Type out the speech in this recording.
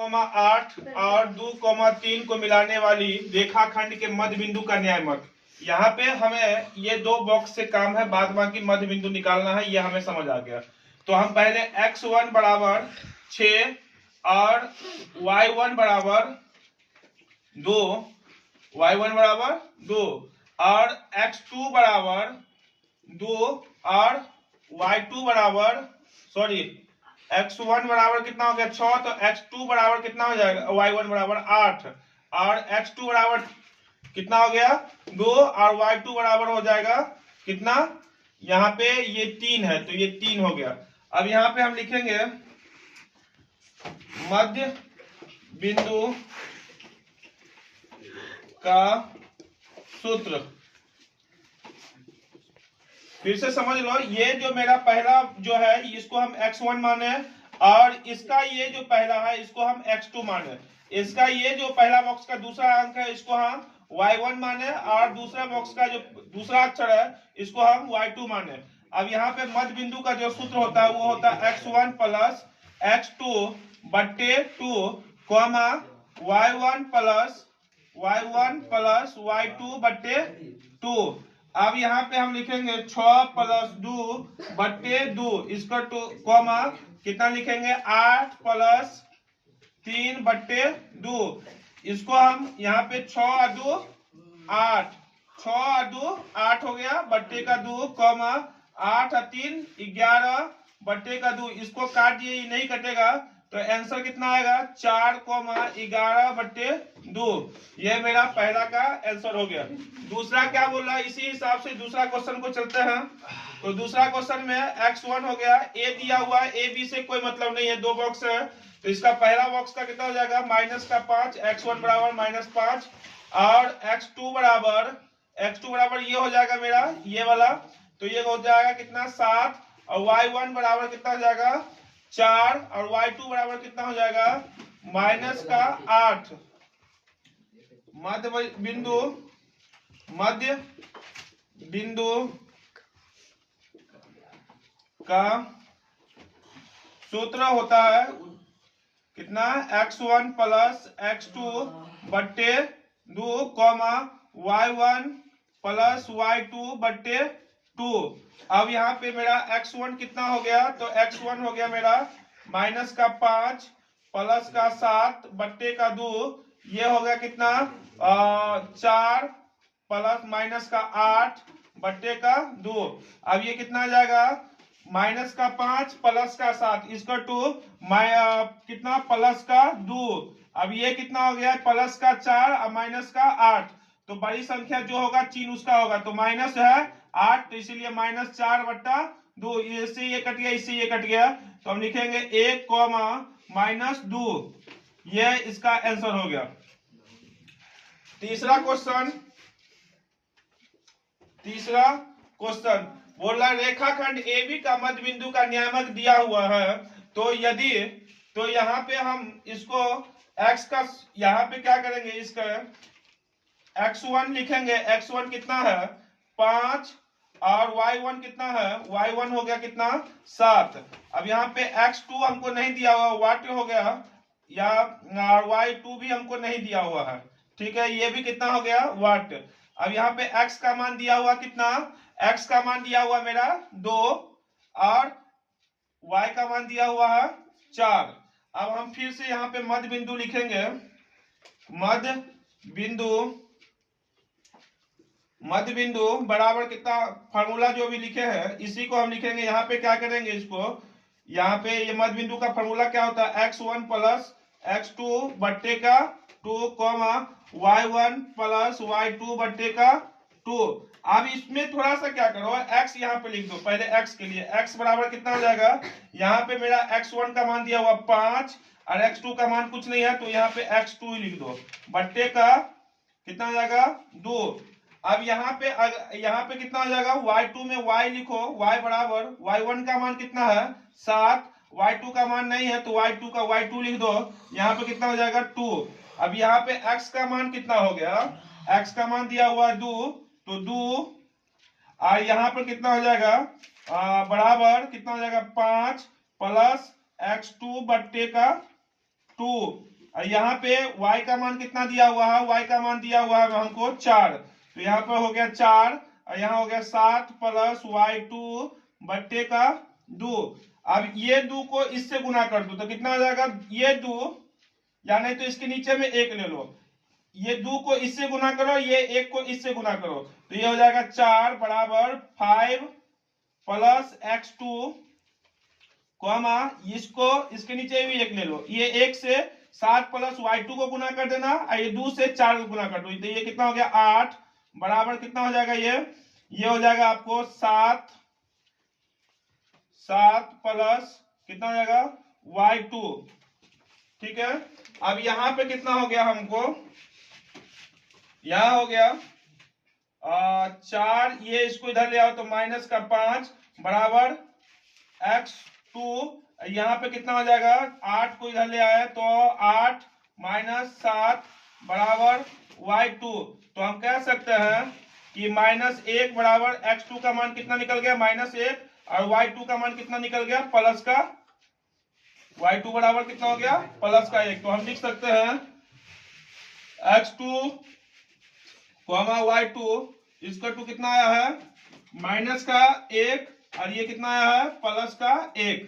5,8 और 2,3 को मिलाने वाली रेखाखंड के मध्य बिंदु का न्याय मत। यहाँ पे हमें ये दो बॉक्स से काम है, बाद बाकी मध्य बिंदु निकालना है, ये हमें समझ आ गया। तो हम पहले x1 बराबर 6 और y1 बराबर 2, y1 बराबर 2 और x2 बराबर 2 और y2 बराबर x1 बराबर कितना हो गया 6, तो x2 बराबर कितना हो जाएगा, y1 बराबर 8 और x2 बराबर कितना हो गया 2 और y2 बराबर हो जाएगा कितना, यहाँ पे ये 3 है तो ये 3 हो गया। अब यहाँ पे हम लिखेंगे मध्य बिंदु का सूत्र। फिर से समझ लो, ये जो मेरा पहला जो है इसको हम x1 माने और इसका ये जो पहला है इसको हम x2 माने, इसका ये जो पहला बॉक्स का दूसरा अंक है इसको हम y1 माने और दूसरा बॉक्स का जो दूसरा अक्षर है इसको हम y2 माने। अब यहाँ पे मध्य बिंदु का जो सूत्र होता है वो होता है x1 प्लस x2 बट्टे 2 कॉमा y1 प्लस y2 बट्टे 2। अब यहाँ पे हम लिखेंगे 6 प्लस 2 बट्टे 2 इसका 2 कॉमा कितना लिखेंगे 8 प्लस 3 बट्टे 2, इसको हम यहाँ पे 6 और 2 8, 6 और 2 8 हो गया बट्टे का 2 कॉमा 8 और 3 11 बट्टे का 2, इसको काट दिए ये नहीं कटेगा तो आंसर कितना आएगा 4 11 बट्टे 2। ये मेरा पहला का आंसर हो गया। दूसरा क्या बोल रहा है, इसी हिसाब से दूसरा क्वेश्चन को चलते हैं। तो दूसरा क्वेश्चन में x1 हो गया, a दिया हुआ है, a b से कोई मतलब नहीं है, दो बॉक्स है तो इसका पहला बॉक्स का कितना हो जाएगा -5, x1 बराबर -5 और x2 बराबर ये हो जाएगा मेरा ये वाला, तो ये हो जाएगा कितना 7 और y1 बराबर कितना हो जाएगा 4 और y2 बराबर कितना हो जाएगा -8। मध्य बिंदु का सूत्र होता है कितना x1 प्लस x2 बट्टे 2 कॉमा y1 प्लस y2 बट्टे 2। अब यहाँ पे मेरा x1 कितना हो गया, तो x1 हो गया मेरा -5 प्लस का 7 बट्टे का 2, ये हो गया कितना 4 प्लस -8 बट्टे का 2। अब ये कितना आ जाएगा -5 प्लस का 7 इसका 2 कितना प्लस का 2। अब ये कितना हो गया प्लस का 4 और माइनस का 8, तो बड़ी संख्या जो होगा चिन्ह उसका होगा, तो माइनस है 8 तो इसीलिए -4 बट्टा 2, इससे ये कट गया इससे ये कट गया, तो हम लिखेंगे 1 -2, ये इसका आंसर हो गया। तीसरा क्वेश्चन बोल रहा रेखाखंड AB का मध्य बिंदु का नियामक दिया हुआ है, तो यदि तो यहाँ पे हम इसको x का यहाँ पे क्या करेंगे, इसका x1 लिखेंगे, x1 कितना है 5 और y1 कितना है, y1 हो गया कितना 7। अब यहाँ पे x2 हमको नहीं दिया हुआ वाट हो गया, या y2 भी हमको नहीं दिया हुआ है, ठीक है, ये भी कितना हो गया वाट। अब यहाँ पे x का मान दिया हुआ कितना, x का मान दिया हुआ मेरा 2 और y का मान दिया हुआ है 4। अब हम फिर से यहाँ पे मध्य बिंदु लिखेंगे, मध्य बिंदु बराबर कितना, फार्मूला जो भी लिखे हैं इसी को हम लिखेंगे। यहाँ पे क्या करेंगे, इसको यहाँ पे ये मध्य बिंदु का फार्मूला क्या होता है x1 प्लस x2 बट्टे का 2 कॉमा y1 प्लस y2 बट्टे का 2। अब इसमें थोड़ा सा क्या करो, x यहाँ पे लिख दो पहले, x के लिए x बराबर कितना हो जाएगा, यहाँ पे मेरा x1 का मान दिया हुआ 5 और x2 का मान कुछ नहीं है तो यहाँ पे x2 ही लिख दो, बट्टे का कितना हो जाएगा 2। अब यहाँ पे कितना हो जाएगा, y2 में y लिखो, y बराबर y1 का मान कितना है 7, y2 का मान नहीं है तो y2 का y2 लिख दो, यहाँ पे कितना हो जाएगा 2। अब यहाँ पे x का मान कितना हो गया, x का मान दिया हुआ है 2, तो 2 और यहाँ पर कितना हो जाएगा बराबर कितना हो जाएगा 5 प्लस x2 बट्टे का 2, और यहाँ पे y का मान कितना दिया हुआ है, y का मान दिया हुआ है हमको 4, तो यहाँ पर हो गया 4 और यहाँ हो गया 7 प्लस y2 बट्टे का 2। अब ये 2 को इससे गुना कर दो तो कितना हो जाएगा, ये 2 या नहीं तो इसके नीचे में 1 ले लो, ये 2 को इससे गुना करो, ये 1 को इससे गुना करो, तो ये हो जाएगा 4 बराबर 5 प्लस x2 कॉमा इसको इसके नीचे भी 1 ले लो, ये 1 से 7 प्लस y2 को गुना कर देना और ये 2 से 4 को गुना कर दो, तो ये कितना हो गया 8 बराबर कितना हो जाएगा, ये हो जाएगा आपको 7 प्लस कितना हो जाएगा y2। ठीक है, अब यहां पे कितना हो गया हमको, यहां हो गया 4, ये इसको इधर ले आओ तो माइनस का 5 बराबर x2, यहाँ पे कितना हो जाएगा 8 को इधर ले आया तो 8 माइनस 7 बराबर y2, तो हम कह सकते हैं कि -1 बराबर x2 का मान कितना निकल गया -1 और y2 का मान कितना निकल गया प्लस का, y2 बराबर कितना हो गया प्लस का 1, तो हम लिख सकते हैं x2 y2 इसका 2 कितना आया है -1 और ये कितना आया है प्लस का 1।